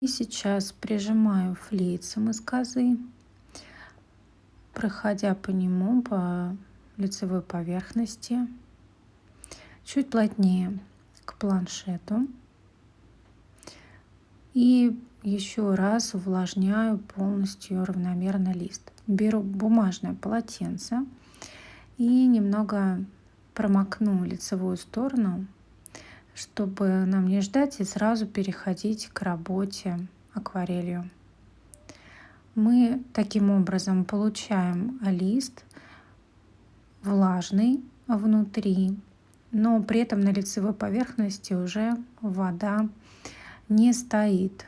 И сейчас прижимаю флицем из козы, проходя по нему, по лицевой поверхности, чуть плотнее к планшету. И еще раз увлажняю полностью равномерно лист. Беру бумажное полотенце и немного промокну лицевую сторону, чтобы нам не ждать и сразу переходить к работе акварелью. Мы таким образом получаем лист влажный внутри, но при этом на лицевой поверхности уже вода не стоит.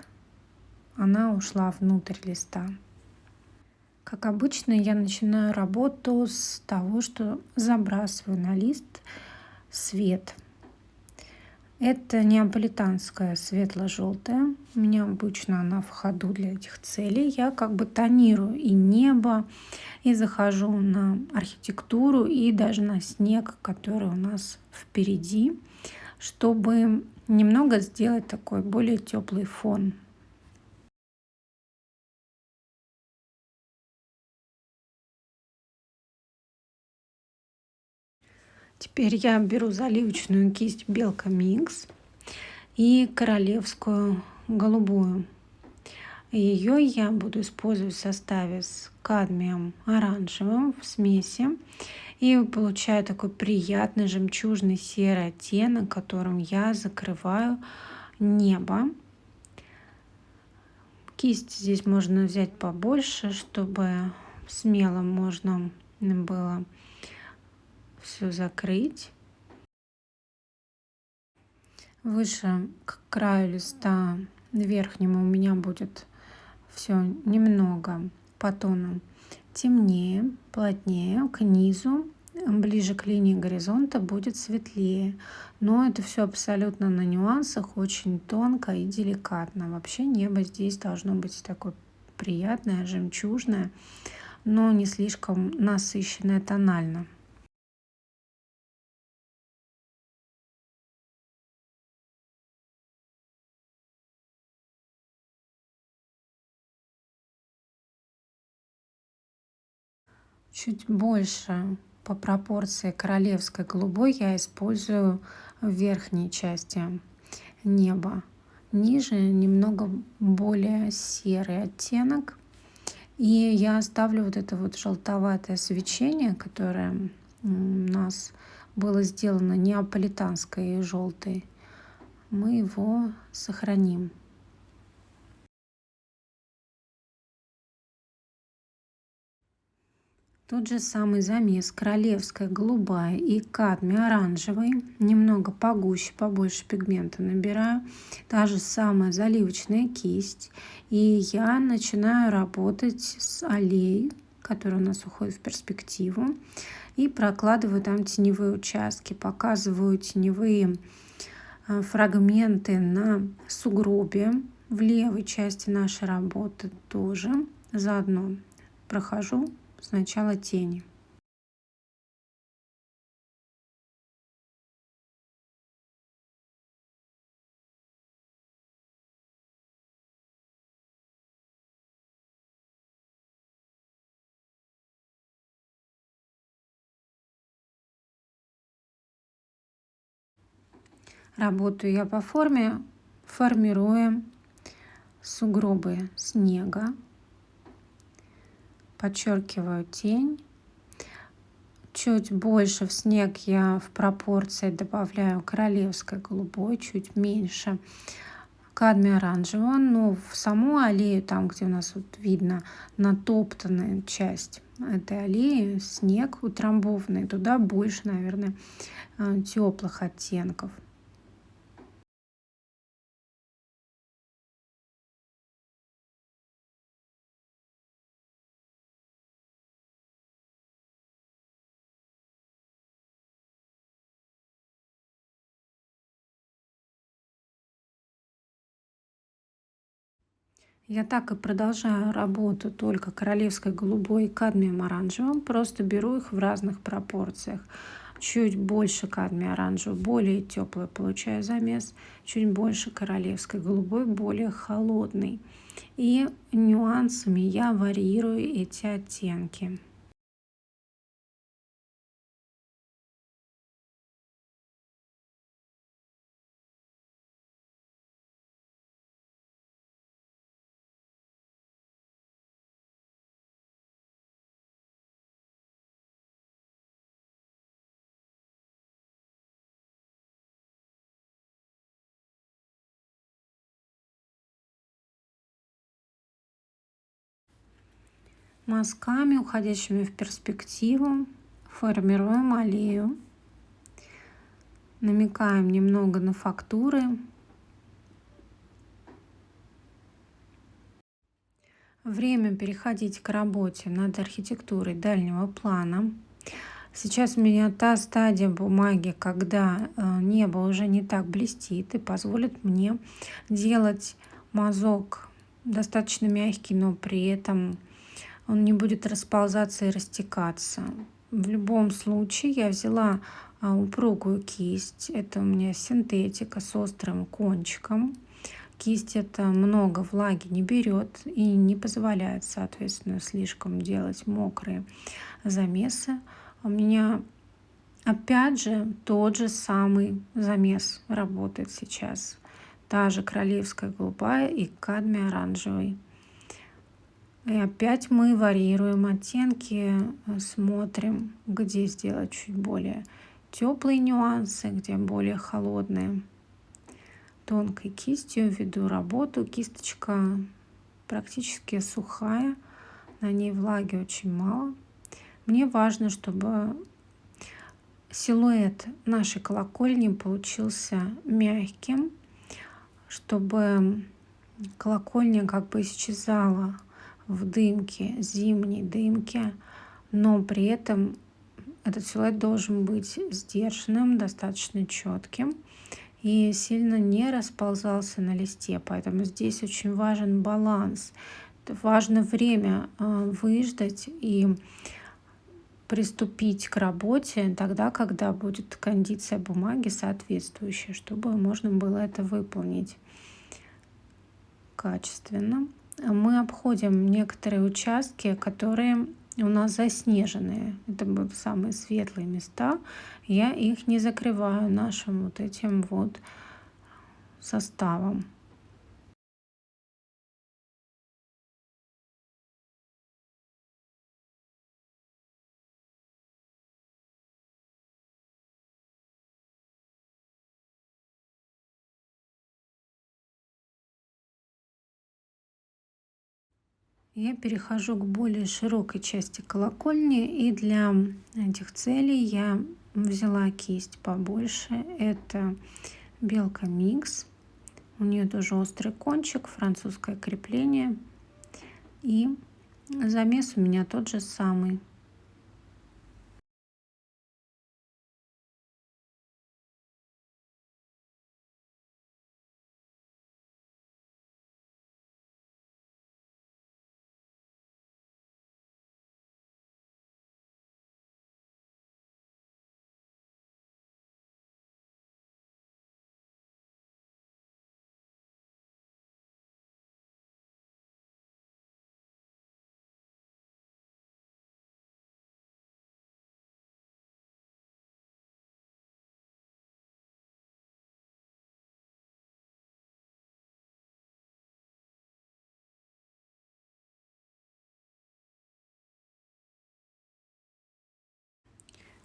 Она ушла внутрь листа. Как обычно, я начинаю работу с того, что забрасываю на лист свет. Это неаполитанская светло-желтая. У меня обычно она в ходу для этих целей. Я как бы тонирую и небо, и захожу на архитектуру, и даже на снег, который у нас впереди, чтобы немного сделать такой более теплый фон. Теперь я беру заливочную кисть Белка Микс и королевскую голубую. Ее я буду использовать в составе с кадмием оранжевым в смеси. И получаю такой приятный жемчужный серый оттенок, которым я закрываю небо. Кисть здесь можно взять побольше, чтобы смело можно было все закрыть. Выше к краю листа верхнему у меня будет все немного по тону темнее, плотнее, к низу, ближе к линии горизонта будет светлее. Но это все абсолютно на нюансах, очень тонко и деликатно. Вообще небо здесь должно быть такое приятное, жемчужное, но не слишком насыщенное тонально. Чуть больше по пропорции королевской голубой я использую в верхней части неба. Ниже немного более серый оттенок. И я оставлю вот это вот желтоватое свечение, которое у нас было сделано неаполитанской и желтой. Мы его сохраним. Тот же самый замес королевская голубая и кадмий оранжевый. Немного погуще, побольше пигмента набираю. Та же самая заливочная кисть. И я начинаю работать с аллеей, которая у нас уходит в перспективу. И прокладываю там теневые участки. Показываю теневые фрагменты на сугробе в левой части нашей работы тоже. Заодно прохожу сначала тени. Работаю я по форме, формируя сугробы снега, подчеркиваю тень. Чуть больше в снег я в пропорции добавляю королевской голубой, чуть меньше кадмия оранжевого, но в саму аллею, там, где у нас вот видно натоптанная часть этой аллеи, снег утрамбованный, туда больше, наверное, теплых оттенков. Я так и продолжаю работу только королевской голубой и кадмием оранжевым, просто беру их в разных пропорциях. чуть больше кадмия оранжевый, более теплый получаю замес, чуть больше королевской голубой, более холодный. И нюансами я варьирую эти оттенки. Мазками, уходящими в перспективу, формируем аллею. Намекаем немного на фактуры. Время переходить к работе над архитектурой дальнего плана. Сейчас у меня та стадия бумаги, когда небо уже не так блестит и позволит мне делать мазок достаточно мягкий, но при этом он не будет расползаться и растекаться. В любом случае я взяла упругую кисть. Это у меня синтетика с острым кончиком. Кисть это много влаги не берет и не позволяет, соответственно, слишком делать мокрые замесы. У меня опять же тот же самый замес работает сейчас. Та же королевская голубая и кадмий оранжевый. И опять мы варьируем оттенки, смотрим, где сделать чуть более теплые нюансы, где более холодные. Тонкой кистью веду работу. Кисточка практически сухая, на ней влаги очень мало. Мне важно, чтобы силуэт нашей колокольни получился мягким, чтобы колокольня как бы исчезала в дымке, зимней дымке, но при этом этот силуэт должен быть сдержанным, достаточно четким и сильно не расползался на листе. Поэтому здесь очень важен баланс. Важно время выждать и приступить к работе тогда, когда будет кондиция бумаги соответствующая, чтобы можно было это выполнить качественно. Мы обходим некоторые участки, которые у нас заснеженные. Это будут самые светлые места. Я их не закрываю нашим вот этим вот составом. Я перехожу к более широкой части колокольни, и для этих целей я взяла кисть побольше. Это Белка Микс. У нее тоже острый кончик, французское крепление. И замес у меня тот же самый.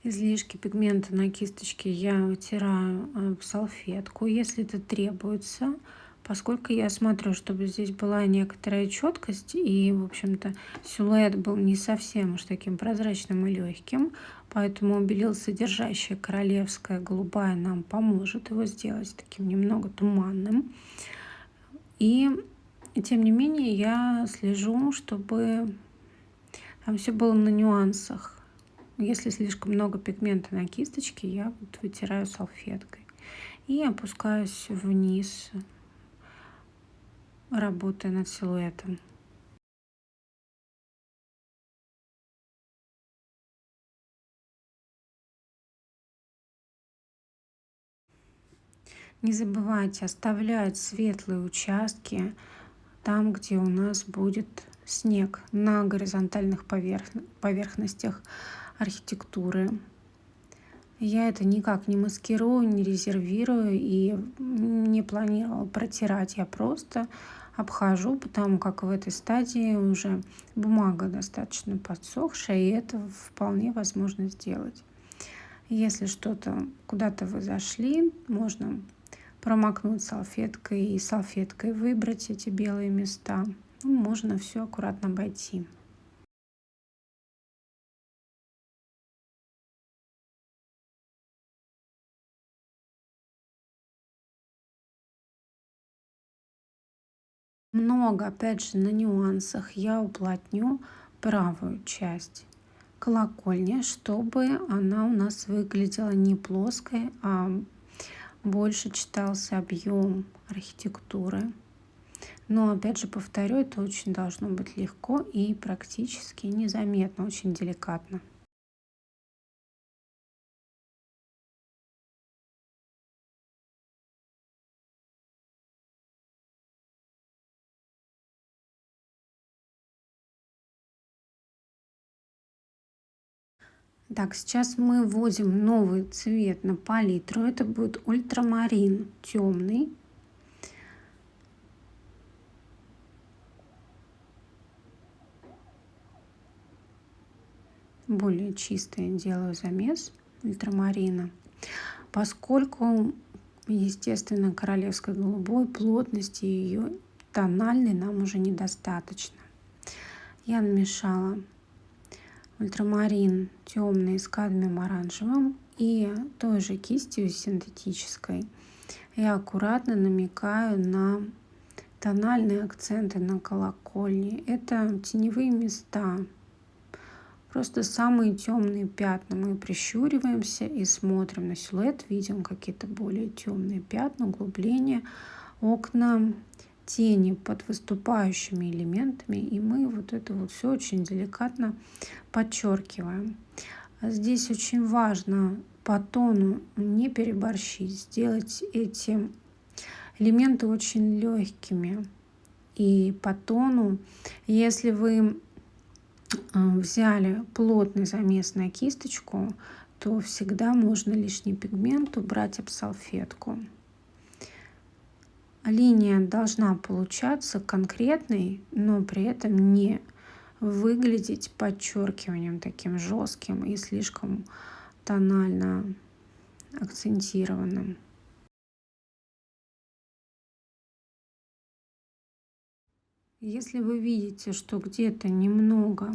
Излишки пигмента на кисточке я вытираю в салфетку, если это требуется, поскольку я смотрю, чтобы здесь была некоторая четкость и, в общем-то, силуэт был не совсем уж таким прозрачным и легким, поэтому белил содержащая королевская голубая нам поможет его сделать таким немного туманным. И тем не менее я слежу, чтобы там все было на нюансах. Если слишком много пигмента на кисточке, я вот вытираю салфеткой и опускаюсь вниз, работая над силуэтом. Не забывайте оставлять светлые участки там, где у нас будет снег на горизонтальных поверхностях архитектуры. Я это никак не маскирую, не резервирую и не планировала протирать. Я просто обхожу, потому как в этой стадии уже бумага достаточно подсохшая, и это вполне возможно сделать. Если что-то куда-то вы зашли, можно промокнуть салфеткой и салфеткой выбрать эти белые места. Можно все аккуратно обойти. Много, опять же, на нюансах я уплотню правую часть колокольни, чтобы она у нас выглядела не плоской, а больше читался объем архитектуры. Но опять же повторю, это очень должно быть легко и практически незаметно, очень деликатно. Так, сейчас мы вводим новый цвет на палитру. Это будет ультрамарин темный. Более чистый делаю замес ультрамарина. Поскольку, естественно, королевской голубой плотности ее тональной нам уже недостаточно. Я намешала ультрамарин темный с кадмием оранжевым и той же кистью синтетической. Я аккуратно намекаю на тональные акценты на колокольне. Это теневые места. Просто самые темные пятна. Мы прищуриваемся и смотрим на силуэт, видим какие-то более темные пятна, углубления, окна, тени под выступающими элементами. И мы вот это вот все очень деликатно подчеркиваем. Здесь очень важно по тону не переборщить, сделать эти элементы очень легкими. И по тону, если вы взяли плотный замес на кисточку, то всегда можно лишний пигмент убрать об салфетку. Линия должна получаться конкретной, но при этом не выглядеть подчеркиванием таким жестким и слишком тонально акцентированным. Если вы видите, что где-то немного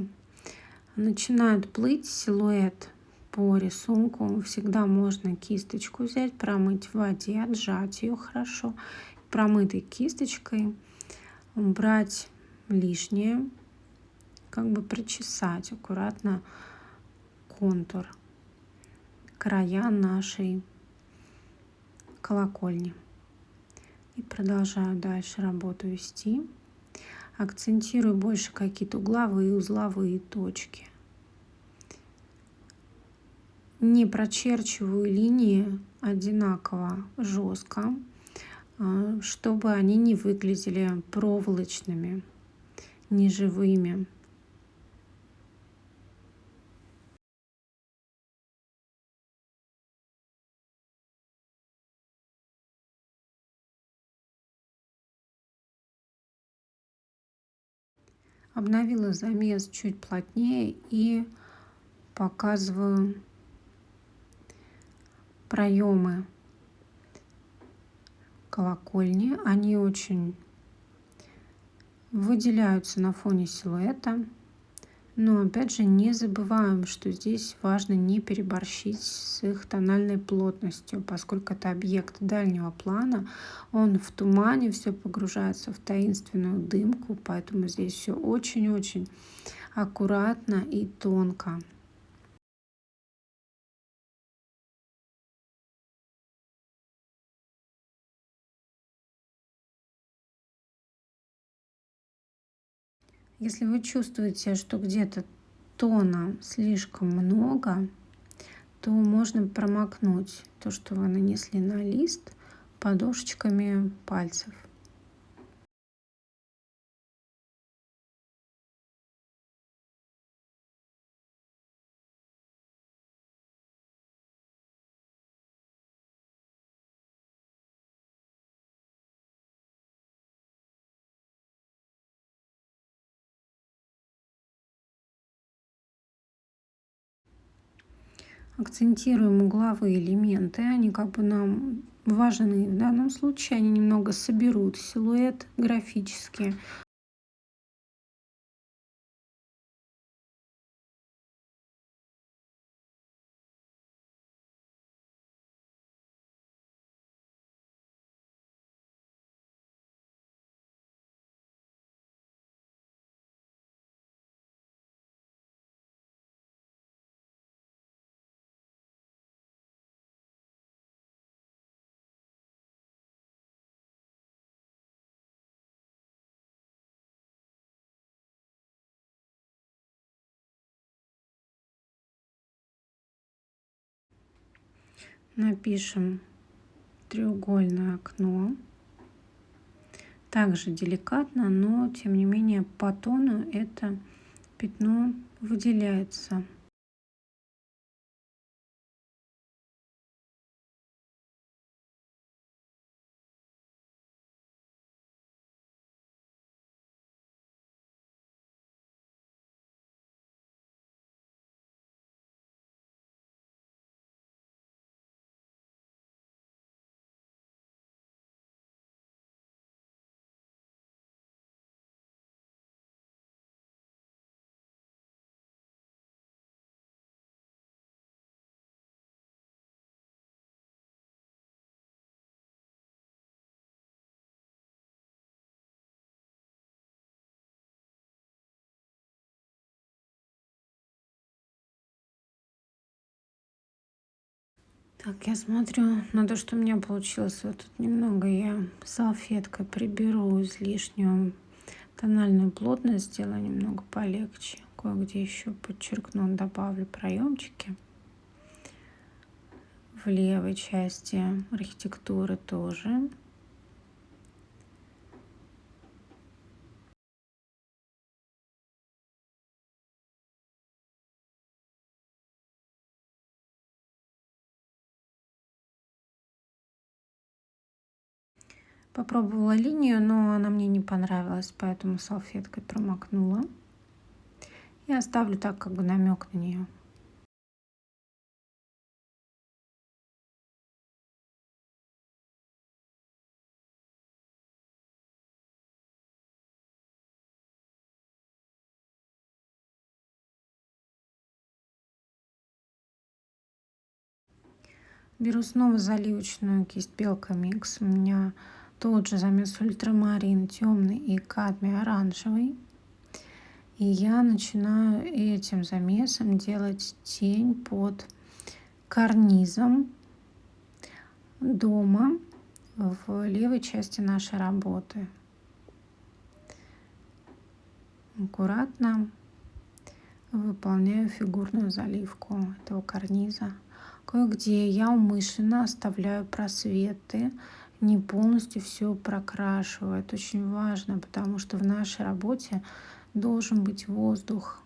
начинает плыть силуэт по рисунку, всегда можно кисточку взять, промыть в воде, отжать ее хорошо, промытой кисточкой убрать лишнее, как бы причесать аккуратно контур, края нашей колокольни. И продолжаю дальше работу вести. Акцентирую больше какие-то угловые, узловые точки. Не прочерчиваю линии одинаково жестко, чтобы они не выглядели проволочными, неживыми. Обновила замес чуть плотнее и показываю проемы колокольни. Они очень выделяются на фоне силуэта. Но опять же не забываем, что здесь важно не переборщить с их тональной плотностью, поскольку это объект дальнего плана, он в тумане, все погружается в таинственную дымку, поэтому здесь все очень-очень аккуратно и тонко. Если вы чувствуете, что где-то тона слишком много, то можно промокнуть то, что вы нанесли на лист, подушечками пальцев. Акцентируем угловые элементы, они как бы нам важны в данном случае, они немного соберут силуэт графически. Напишем треугольное окно. Также деликатно, но тем не менее по тону это пятно выделяется. Так, я смотрю на то, что у меня получилось. Вот тут немного я салфеткой приберу излишнюю тональную плотность, сделаю немного полегче. Кое-где еще подчеркну, добавлю проемчики. В левой части архитектуры тоже. Попробовала линию, но она мне не понравилась, поэтому салфеткой промокнула. И оставлю так, как бы намек на нее. Беру снова заливочную кисть Белка Микс. У меня тот же замес ультрамарин темный и кадмий оранжевый. И я начинаю этим замесом делать тень под карнизом дома в левой части нашей работы. Аккуратно выполняю фигурную заливку этого карниза. Кое-где я умышленно оставляю просветы, не полностью все прокрашиваю. Это очень важно, потому что в нашей работе должен быть воздух.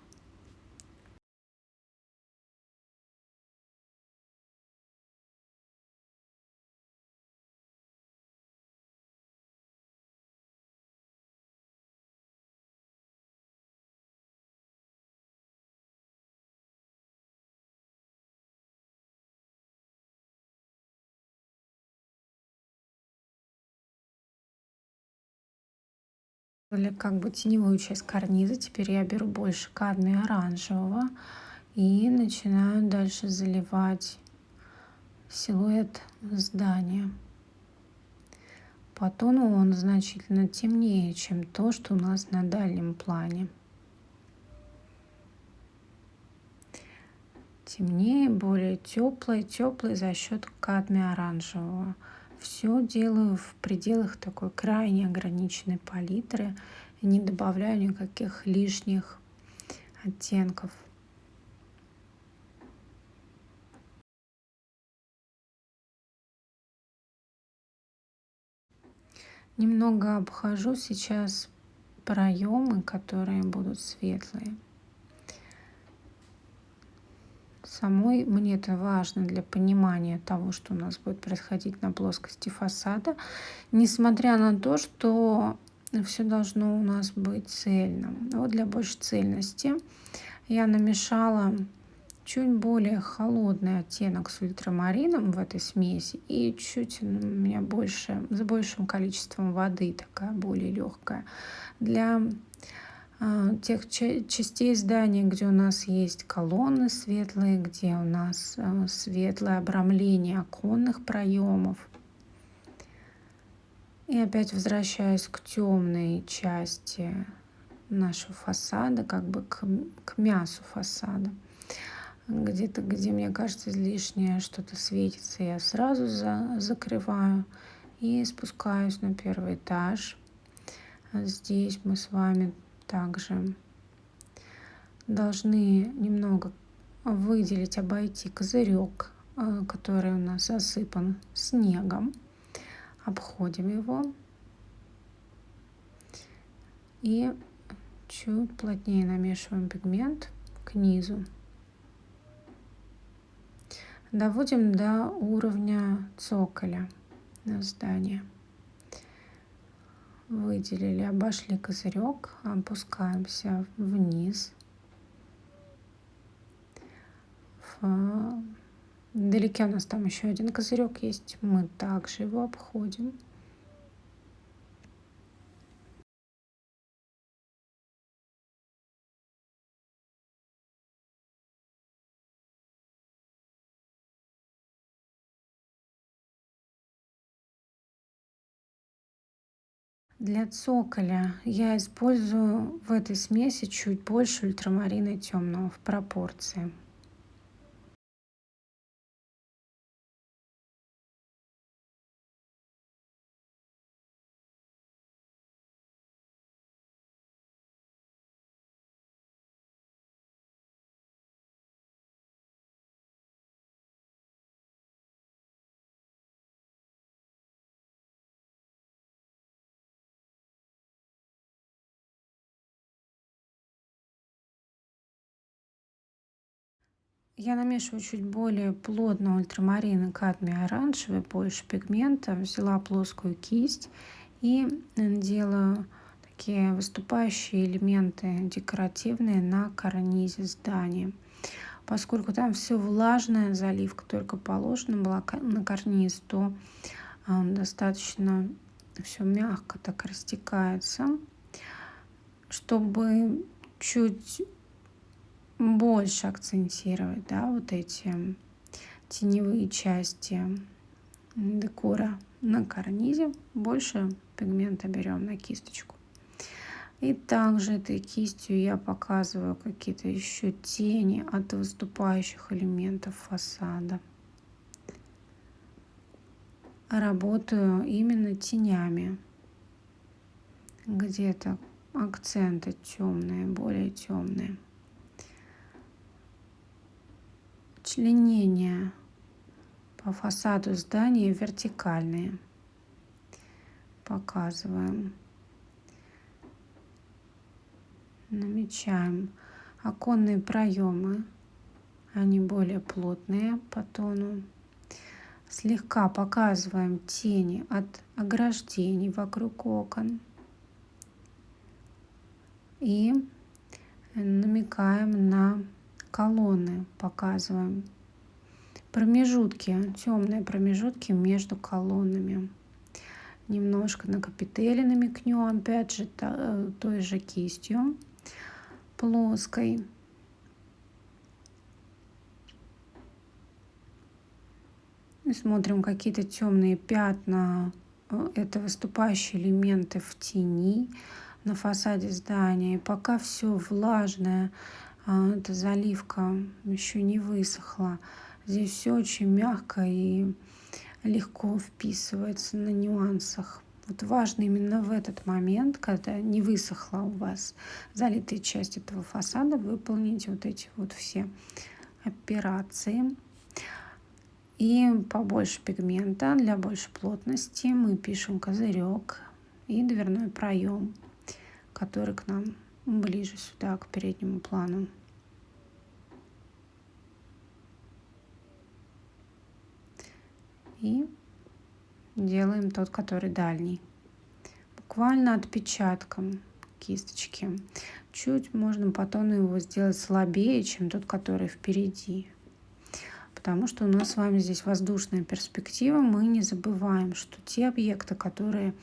Или как бы теневую часть карниза. Теперь я беру больше кадмия оранжевого и начинаю дальше заливать силуэт здания. По тону он значительно темнее, чем то, что у нас на дальнем плане. Темнее, более теплый за счет кадмия оранжевого. Все делаю в пределах такой крайне ограниченной палитры, не добавляю никаких лишних оттенков. Немного обхожу сейчас проемы, которые будут светлые. Самой мне это важно для понимания того, что у нас будет происходить на плоскости фасада, несмотря на то, что все должно у нас быть цельным. Вот для большей цельности я намешала чуть более холодный оттенок с ультрамарином в этой смеси и чуть у меня больше, с большим количеством воды, такая более легкая. Для тех частей здания, где у нас есть колонны светлые, где у нас светлое обрамление оконных проемов. И опять возвращаюсь к темной части нашего фасада, как бы к мясу фасада. Где-то, где мне кажется излишнее что-то светится, я сразу закрываю и спускаюсь на первый этаж. Здесь мы с вами также должны немного выделить, обойти козырек, который у нас засыпан снегом. Обходим его и чуть плотнее намешиваем пигмент к низу. Доводим до уровня цоколя на здание. Выделили, обошли козырек, опускаемся вниз. Вдалеке у нас там еще один козырек есть, мы также его обходим. Для цоколя я использую в этой смеси чуть больше ультрамарина темного в пропорции. Я намешиваю чуть более плотно ультрамарин и кадмий оранжевый, больше пигмента. Взяла плоскую кисть и делаю такие выступающие элементы декоративные на карнизе здания. Поскольку там все влажная, заливка только положена была на карниз, то достаточно все мягко так растекается, чтобы чуть больше акцентировать, да, вот эти теневые части декора на карнизе. Больше пигмента берем на кисточку. И также этой кистью я показываю какие-то еще тени от выступающих элементов фасада. Работаю именно тенями. Где-то акценты темные, более темные. Членения по фасаду здания вертикальные. Показываем. Намечаем оконные проемы. Они более плотные по тону. Слегка показываем тени от ограждений вокруг окон. И намекаем на колонны, показываем промежутки, темные промежутки между колоннами. Немножко на капители намекнем, опять же, той же кистью плоской. И смотрим какие-то темные пятна, это выступающие элементы в тени на фасаде здания. И пока все влажное, эта заливка еще не высохла. Здесь все очень мягко и легко вписывается на нюансах. Вот важно именно в этот момент, когда не высохла у вас залитая часть этого фасада, выполнить вот эти вот все операции. И побольше пигмента, для большей плотности мы пишем козырек и дверной проем, который к нам ближе сюда, к переднему плану. И делаем тот, который дальний. Буквально отпечатком кисточки. Чуть можно по тону его сделать слабее, чем тот, который впереди. Потому что у нас с вами здесь воздушная перспектива. Мы не забываем, что те объекты, которые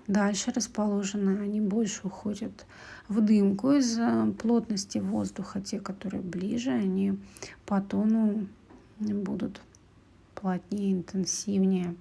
дальше расположены, они больше уходят в дымку из-за плотности воздуха. Те, которые ближе, они по тону будут плотнее, интенсивнее.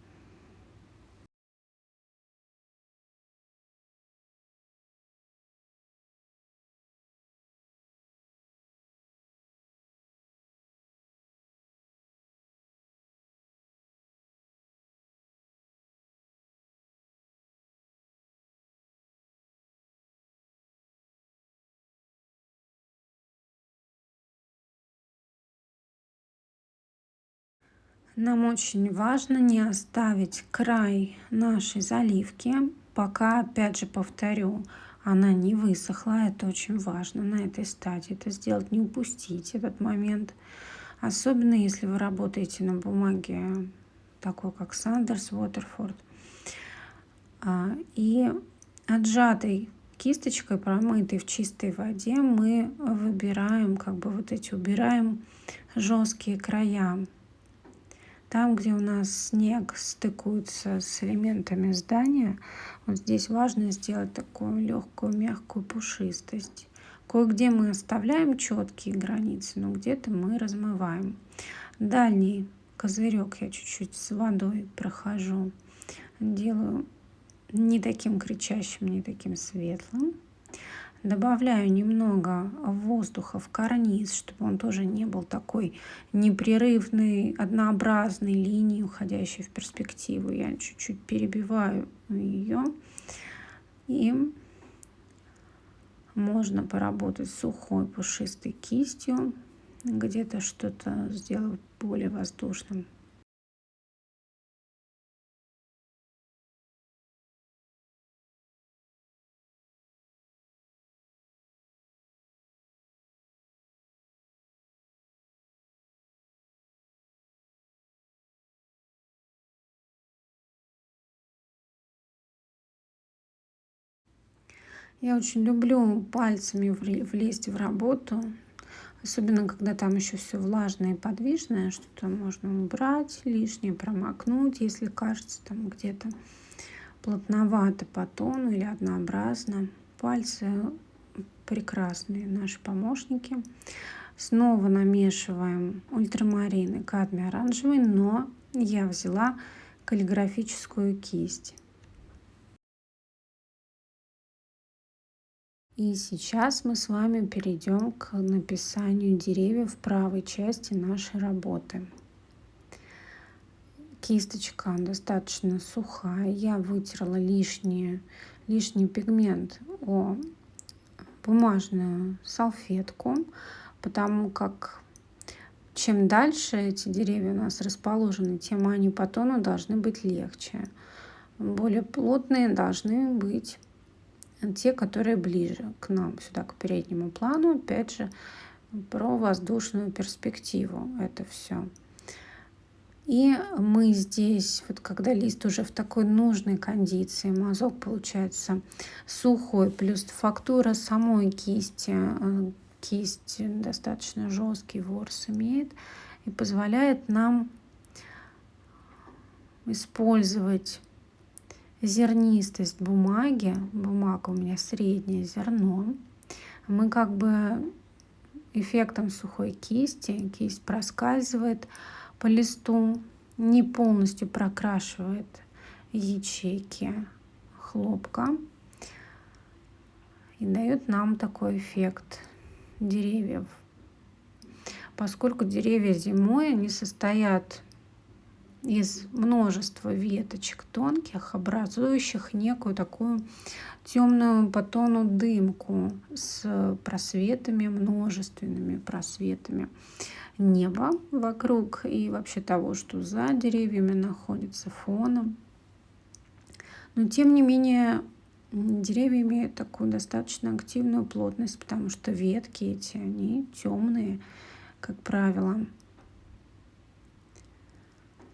Нам очень важно не оставить край нашей заливки, пока, опять же, повторю, она не высохла. Это очень важно на этой стадии. Это сделать, не упустить этот момент. Особенно, если вы работаете на бумаге такой, как Сандерс, Waterford. И отжатой кисточкой, промытой в чистой воде, мы выбираем, убираем жесткие края. Там, где у нас снег стыкуется с элементами здания, вот здесь важно сделать такую легкую, мягкую пушистость. Кое-где мы оставляем четкие границы, но где-то мы размываем. Дальний козырек я чуть-чуть с водой прохожу, делаю не таким кричащим, не таким светлым. Добавляю немного воздуха в карниз, чтобы он тоже не был такой непрерывной, однообразной линией, уходящей в перспективу. Я чуть-чуть перебиваю ее. И можно поработать сухой пушистой кистью, где-то что-то сделать более воздушным. Я очень люблю пальцами влезть в работу, особенно когда там еще все влажное и подвижное, что-то можно убрать лишнее, промокнуть, если кажется там где-то плотновато по тону или однообразно. Пальцы прекрасные наши помощники. Снова намешиваем ультрамарин и кадмий оранжевый, но я взяла каллиграфическую кисть. И сейчас мы с вами перейдем к написанию деревьев в правой части нашей работы. Кисточка достаточно сухая. Я вытерла лишний пигмент о бумажную салфетку, потому как чем дальше эти деревья у нас расположены, тем они по тону должны быть легче. Более плотные должны быть те, которые ближе к нам, сюда, к переднему плану. Опять же, про воздушную перспективу это все. И мы здесь, вот когда лист уже в такой нужной кондиции, мазок получается сухой, плюс фактура самой кисти, кисть достаточно жесткий ворс имеет и позволяет нам использовать зернистость бумаги. Бумага у меня среднее зерно. Мы как бы эффектом сухой кисти, кисть проскальзывает по листу, не полностью прокрашивает ячейки хлопка и дает нам такой эффект деревьев. Поскольку деревья зимой, они состоят из множества веточек тонких, образующих некую такую темную по тону дымку с просветами, множественными просветами неба вокруг и вообще того, что за деревьями находится фоном. Но тем не менее Деревья имеют такую достаточно активную плотность, потому что ветки эти, они темные, как правило.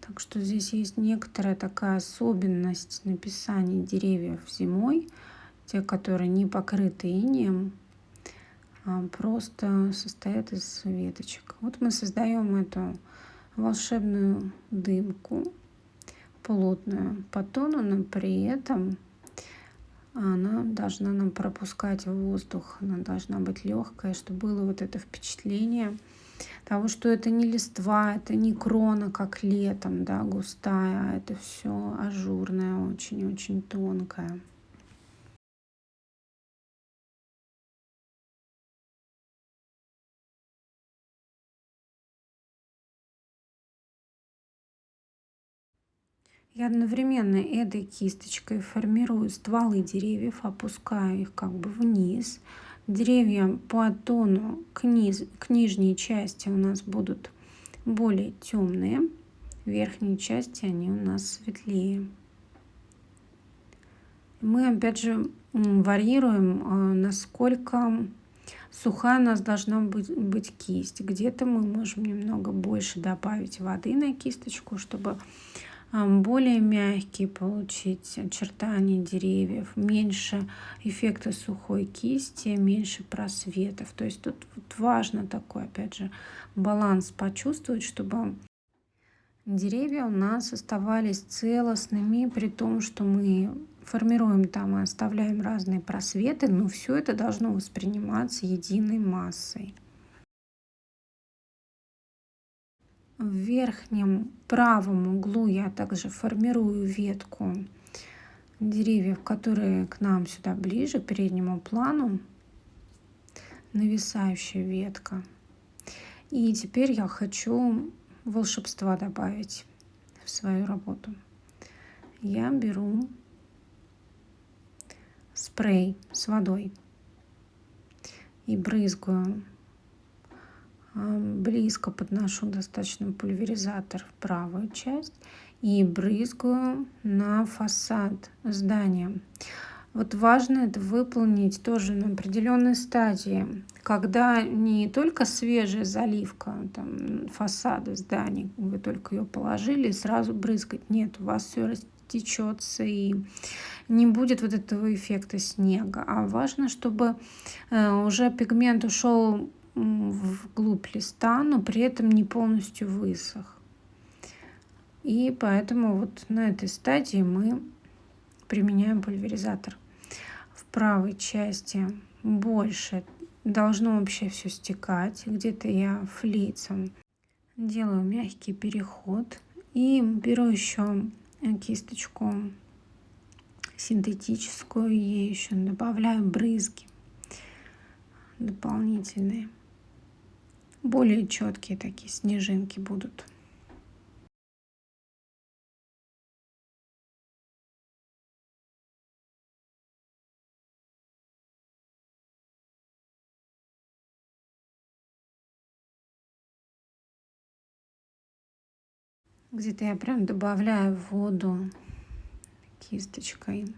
Так что здесь есть некоторая такая особенность написания деревьев зимой, те, которые не покрыты инеем, а просто состоят из веточек. Вот мы создаем эту волшебную дымку плотную по тону, но при этом она должна нам пропускать воздух, она должна быть легкая, чтобы было вот это впечатление того, что это не листва, это не крона, как летом, да, густая, а это все ажурное, очень-очень тонкое. Я одновременно этой кисточкой формирую стволы деревьев, опускаю их как бы вниз. Деревья по тону к нижней части у нас будут более темные, в верхней части они у нас светлее. Мы опять же варьируем, насколько сухая у нас должна быть кисть. Где-то мы можем немного больше добавить воды на кисточку, чтобы более мягкие получить очертания деревьев, меньше эффекта сухой кисти, меньше просветов. То есть тут вот важно такой, опять же, баланс почувствовать, чтобы деревья у нас оставались целостными, при том, что мы формируем там и оставляем разные просветы, но все это должно восприниматься единой массой. В верхнем правом углу я также формирую ветку деревьев, которые к нам сюда ближе, к переднему плану, нависающая ветка. И теперь я хочу волшебства добавить в свою работу. Я беру спрей с водой и брызгаю. Близко подношу достаточно пульверизатор в правую часть и брызгаю на фасад здания. Вот важно это выполнить тоже на определенной стадии, когда не только свежая заливка там, фасада здания, вы только ее положили и сразу брызгать. Нет, у вас все растечется и не будет вот этого эффекта снега. А важно, чтобы уже пигмент ушел вглубь листа, но при этом не полностью высох. И поэтому вот на этой стадии мы применяем пульверизатор. В правой части больше должно вообще все стекать. Где-то я флицем делаю мягкий переход. И беру еще кисточку синтетическую, ей еще добавляю брызги дополнительные. Более четкие такие снежинки будут. Где-то я прям добавляю воду кисточкой,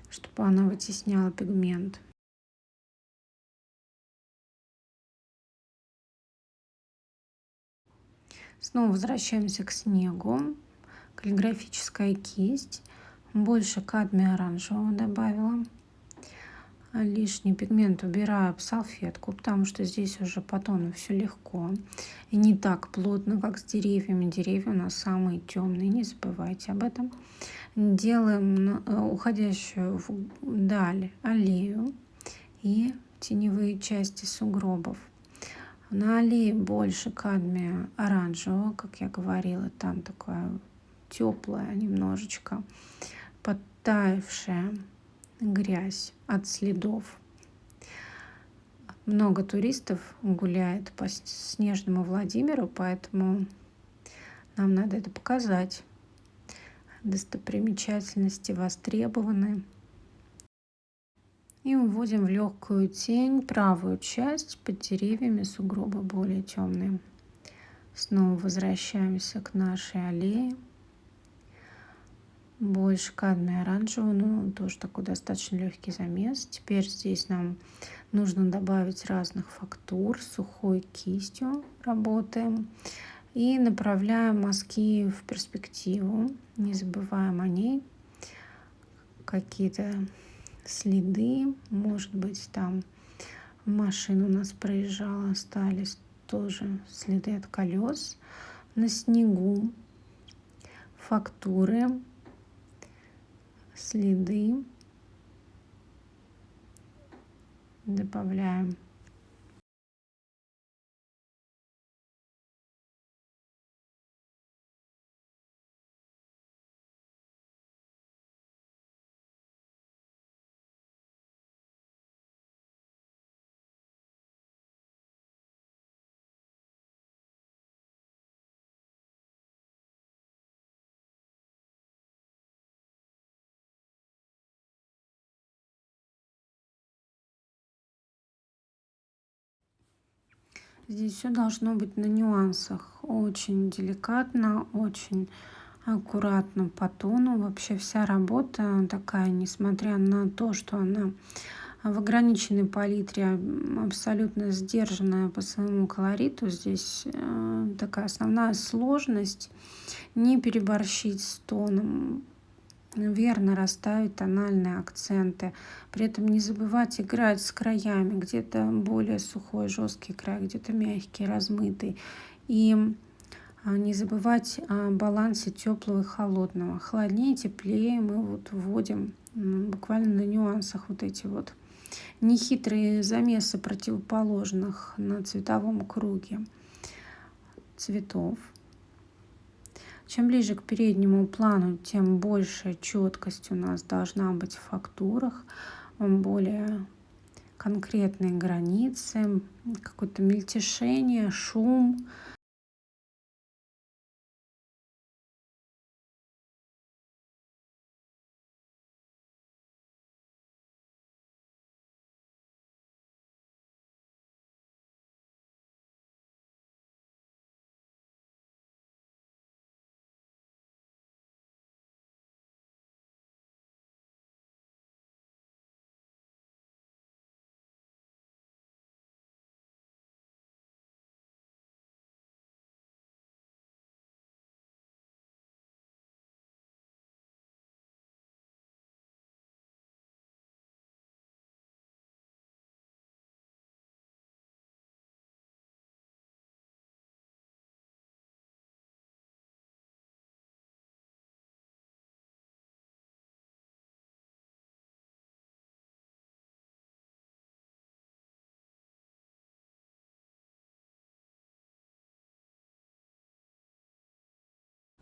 чтобы она вытесняла пигмент. Снова возвращаемся к снегу. Каллиграфическая кисть. Больше кадмия оранжевого добавила. Лишний пигмент убираю в салфетку, потому что здесь уже по тону все легко. И не так плотно, как с деревьями. Деревья у нас самые темные, не забывайте об этом. Делаем уходящую вдаль аллею и теневые части сугробов. На аллее больше кадмия оранжевого, как я говорила, там такая теплая немножечко подтаявшая грязь от следов. Много туристов гуляет по снежному Владимиру, поэтому нам надо это показать. Достопримечательности востребованы. И уводим в легкую тень правую часть, под деревьями сугробы более темные. Снова возвращаемся к нашей аллее. больше кадмия оранжевого, но тоже такой достаточно легкий замес. Теперь здесь нам нужно добавить разных фактур. Сухой кистью работаем. И направляем мазки в перспективу. Не забываем о ней. Какие-то следы, может быть, там машина у нас проезжала, остались тоже следы от колес. На снегу фактуры, следы. Добавляем. Здесь все должно быть на нюансах. Очень деликатно, очень аккуратно по тону. Вообще вся работа такая, несмотря на то, что она в ограниченной палитре, абсолютно сдержанная по своему колориту. Здесь такая основная сложность не переборщить с тоном, верно расставить тональные акценты. При этом не забывать играть с краями. Где-то более сухой, жесткий край, где-то мягкий, размытый. И не забывать о балансе теплого и холодного. Холоднее, теплее мы вот вводим буквально на нюансах вот эти вот нехитрые замесы противоположных на цветовом круге цветов. Чем ближе к переднему плану, тем больше четкость у нас должна быть в фактурах, более конкретные границы, какое-то мельтешение, шум.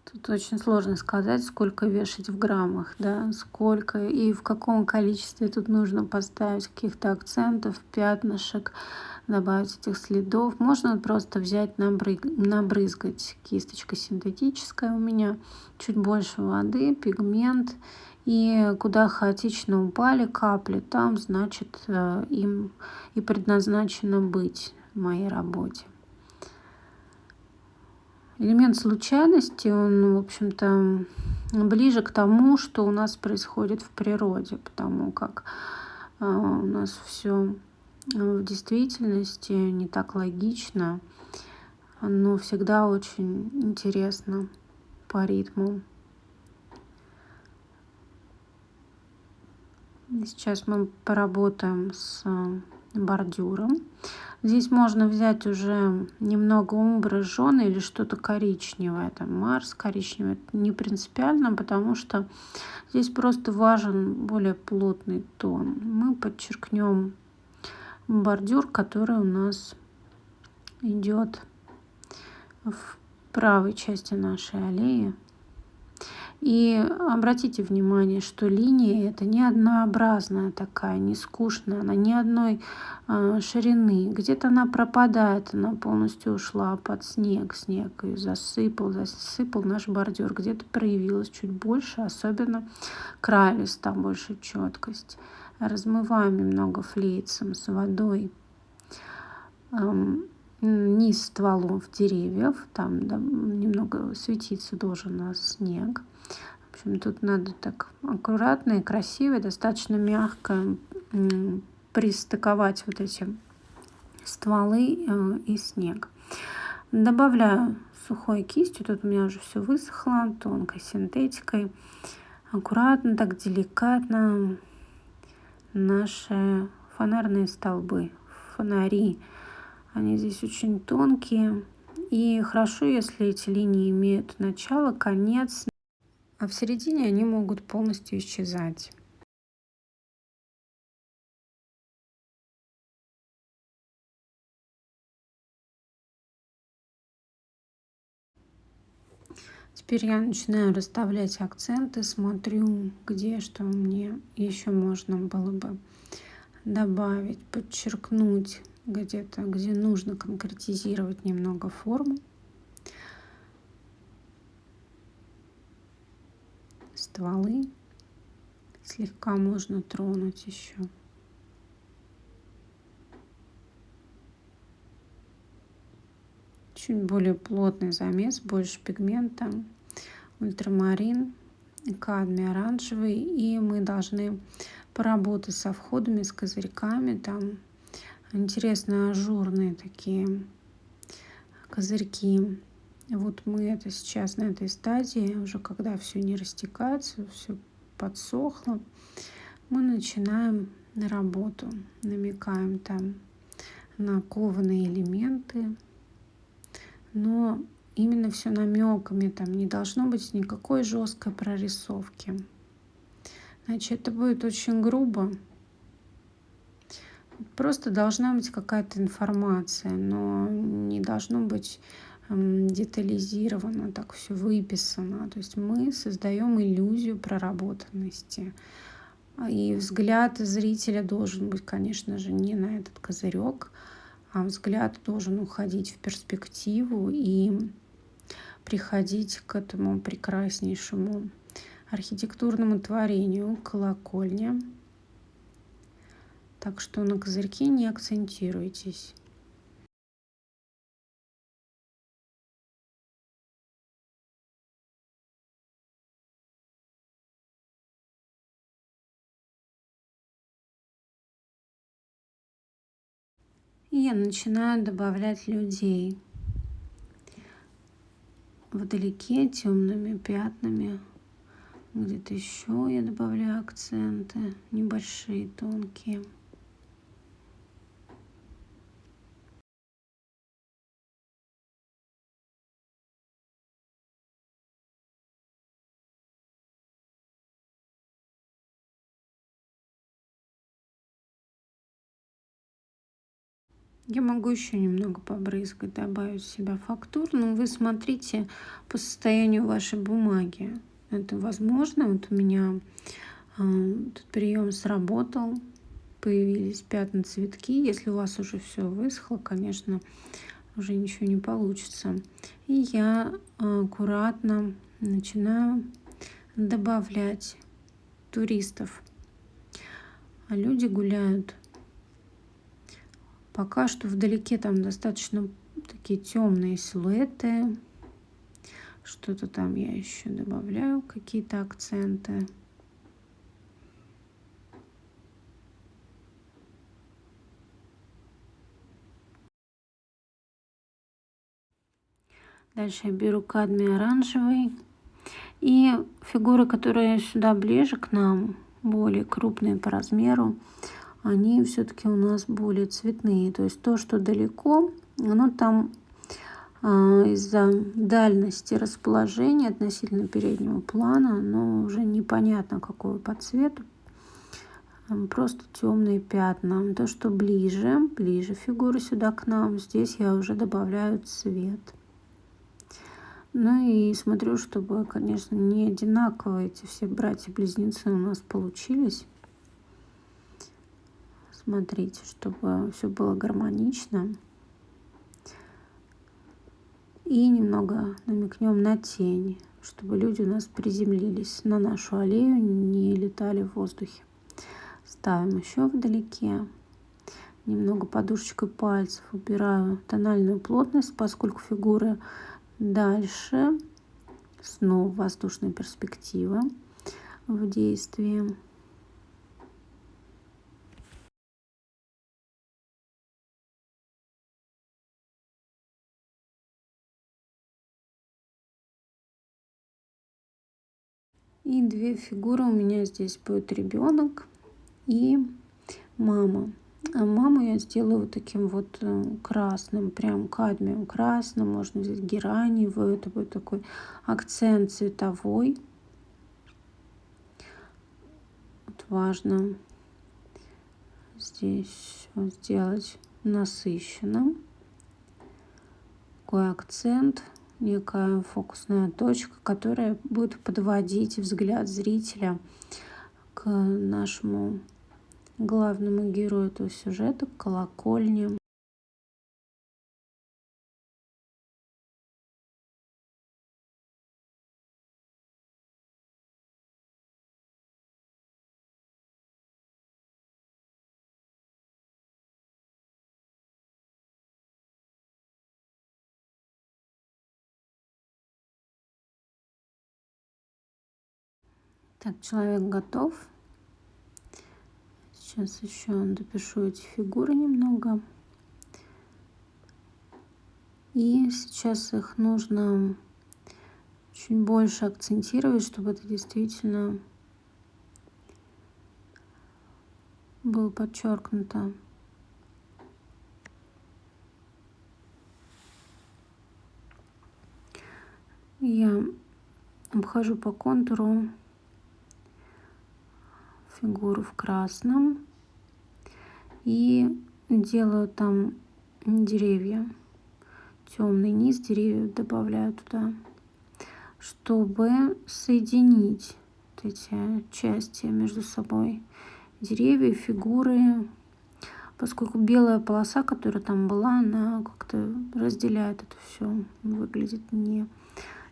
Тут очень сложно сказать, сколько вешать в граммах, да, сколько и в каком количестве тут нужно поставить каких-то акцентов, пятнышек, добавить этих следов. Можно просто взять, набрызгать кисточка синтетическая у меня, чуть больше воды, пигмент. И куда хаотично упали капли, там, значит, им и предназначено быть в моей работе. Элемент случайности, он, в общем-то, ближе к тому, что у нас происходит в природе, потому как у нас все в действительности не так логично, но всегда очень интересно по ритму. Сейчас мы поработаем с бордюром. Здесь можно взять уже немного умбры жженой или что-то коричневое, там Марс коричневый, это не принципиально, потому что здесь просто важен более плотный тон. Мы подчеркнем бордюр, который у нас идет в правой части нашей аллеи. И обратите внимание, что линия это не однообразная такая, не скучная, она ни одной ширины. Где-то она пропадает, она полностью ушла под снег, снег и засыпал наш бордюр. Где-то проявилась чуть больше, особенно край листа, больше четкость. Размываем немного флейцем с водой низ стволов деревьев, там да, немного светиться должен у нас снег. В общем, тут надо так аккуратно и красиво, достаточно мягко пристыковать вот эти стволы и снег. Добавляю сухой кистью, тут у меня уже все высохло, тонкой синтетикой. Аккуратно, так деликатно наши фонарные столбы, фонари. Они здесь очень тонкие. И хорошо, если эти линии имеют начало, конец, а в середине они могут полностью исчезать. Теперь я начинаю расставлять акценты, смотрю, где что мне еще можно было бы добавить, подчеркнуть где-то, где нужно конкретизировать немного форму. Стволы слегка можно тронуть еще. Чуть более плотный замес, больше пигмента, ультрамарин, кадмий оранжевый. И мы должны поработать со входами, с козырьками. Там интересные ажурные такие козырьки. Вот мы это сейчас на этой стадии, уже когда все не растекается, все подсохло, мы начинаем работу, намекаем там на кованые элементы, но именно все намеками, там не должно быть никакой жесткой прорисовки. Значит, это будет очень грубо. Просто должна быть какая-то информация, но не должно быть детализировано, так все выписано. То есть мы создаем иллюзию проработанности. И взгляд зрителя должен быть, конечно же, не на этот козырек, а взгляд должен уходить в перспективу и приходить к этому прекраснейшему архитектурному творению колокольня. Так что на козырьке не акцентируйтесь. И я начинаю добавлять людей вдалеке темными пятнами. Где-то еще я добавляю акценты, небольшие, тонкие. Я могу еще немного побрызгать, добавить в себя фактур, но вы смотрите по состоянию вашей бумаги. Это возможно. Вот у меня этот прием сработал, появились пятна, цветки. Если у вас уже все высохло, конечно, уже ничего не получится. И я аккуратно начинаю добавлять туристов. А люди гуляют. Пока что вдалеке там достаточно такие темные силуэты. Что-то там я еще добавляю, какие-то акценты. Дальше я беру кадмий оранжевый. И фигуры, которые сюда ближе к нам, более крупные по размеру, они все-таки у нас более цветные. То есть то, что далеко, оно там из-за дальности расположения относительно переднего плана, оно уже непонятно какое по цвету. Просто темные пятна. То, что ближе фигуры сюда к нам, здесь я уже добавляю цвет. Ну и смотрю, чтобы, конечно, не одинаково эти все братья-близнецы у нас получились. Смотрите, чтобы все было гармонично. И немного намекнем на тень, чтобы люди у нас приземлились на нашу аллею, не летали в воздухе. Ставим еще вдалеке. Немного подушечкой пальцев убираю тональную плотность, поскольку фигуры дальше снова воздушная перспектива в действии. И две фигуры у меня здесь будет: ребенок и мама. А маму я сделаю вот таким вот красным, прям кадмиум красным. Можно взять гераньевую, это будет такой акцент цветовой. Вот важно здесь вот сделать насыщенным такой акцент, некая фокусная точка, которая будет подводить взгляд зрителя к нашему главному герою этого сюжета, к колокольне. Так, человек готов. Сейчас еще допишу эти фигуры немного. И сейчас их нужно чуть больше акцентировать, чтобы это действительно было подчеркнуто. Я обхожу по контуру фигуру в красном и делаю там деревья. Темный низ деревьев добавляю туда, чтобы соединить вот эти части между собой. Деревья, фигуры. Поскольку белая полоса, которая там была, она как-то разделяет это все, выглядит не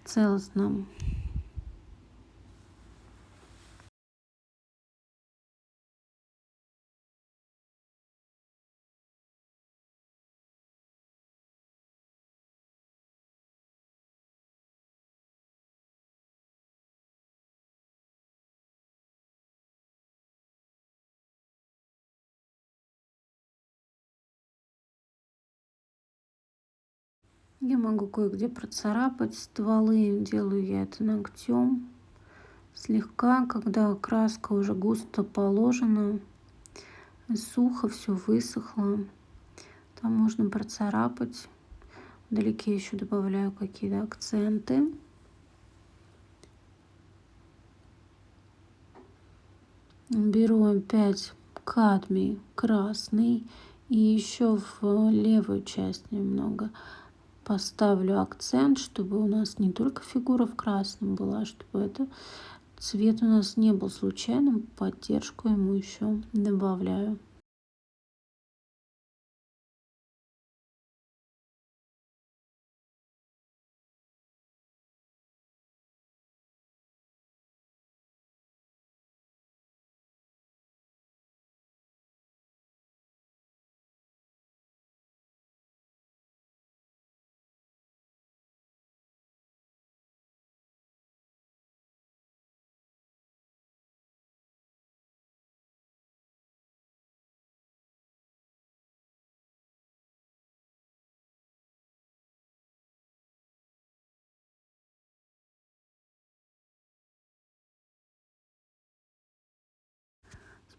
целостно. Я могу кое-где процарапать стволы, делаю я это ногтем. Слегка, когда краска уже густо положена, сухо, все высохло, там можно процарапать. Вдалеке еще добавляю какие-то акценты. Беру опять кадмий красный и еще в левую часть немного поставлю акцент, чтобы у нас не только фигура в красном была, чтобы это цвет у нас не был случайным. Поддержку ему еще добавляю.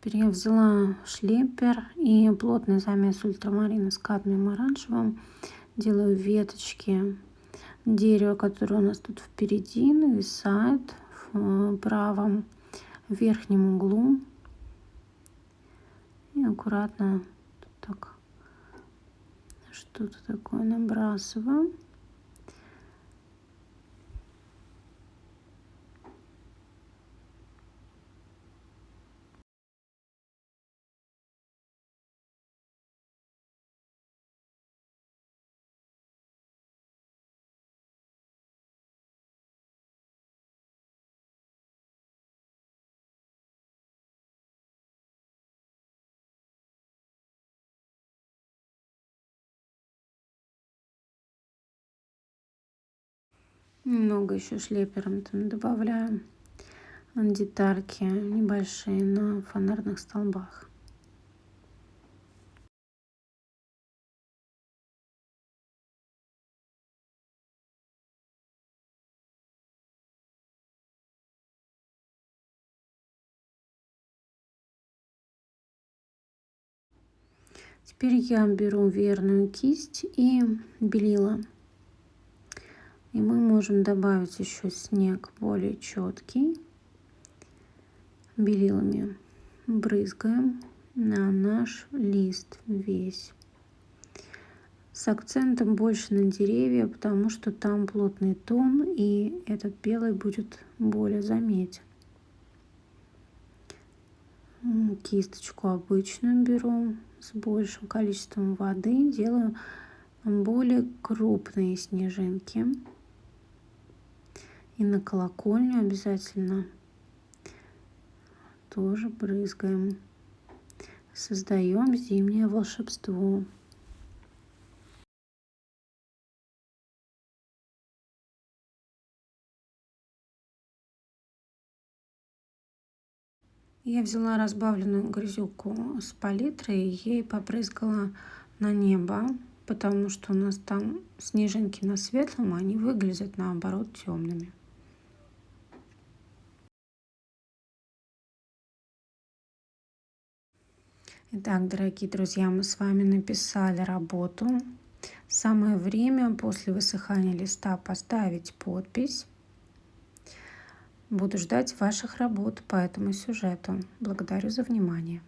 Теперь я взяла шлейпер и плотный замес ультрамарина с кадмием оранжевым. Делаю веточки дерева, которое у нас тут впереди, нависает в правом верхнем углу. И аккуратно так что-то такое набрасываю. Немного еще шлепером там добавляю детальки небольшие на фонарных столбах. Теперь я беру верную кисть и белила. И мы можем добавить еще снег более четкий. Белилами брызгаем на наш лист весь. С акцентом больше на деревья, потому что там плотный тон, и этот белый будет более заметен. Кисточку обычную беру с большим количеством воды, делаю более крупные снежинки. И на колокольню обязательно тоже брызгаем. Создаем зимнее волшебство. Я взяла разбавленную грязюку с палитры и ей побрызгала на небо, потому что у нас там снежинки на светлом, а они выглядят наоборот темными. Итак, дорогие друзья, мы с вами написали работу. Самое время после высыхания листа поставить подпись. Буду ждать ваших работ по этому сюжету. Благодарю за внимание.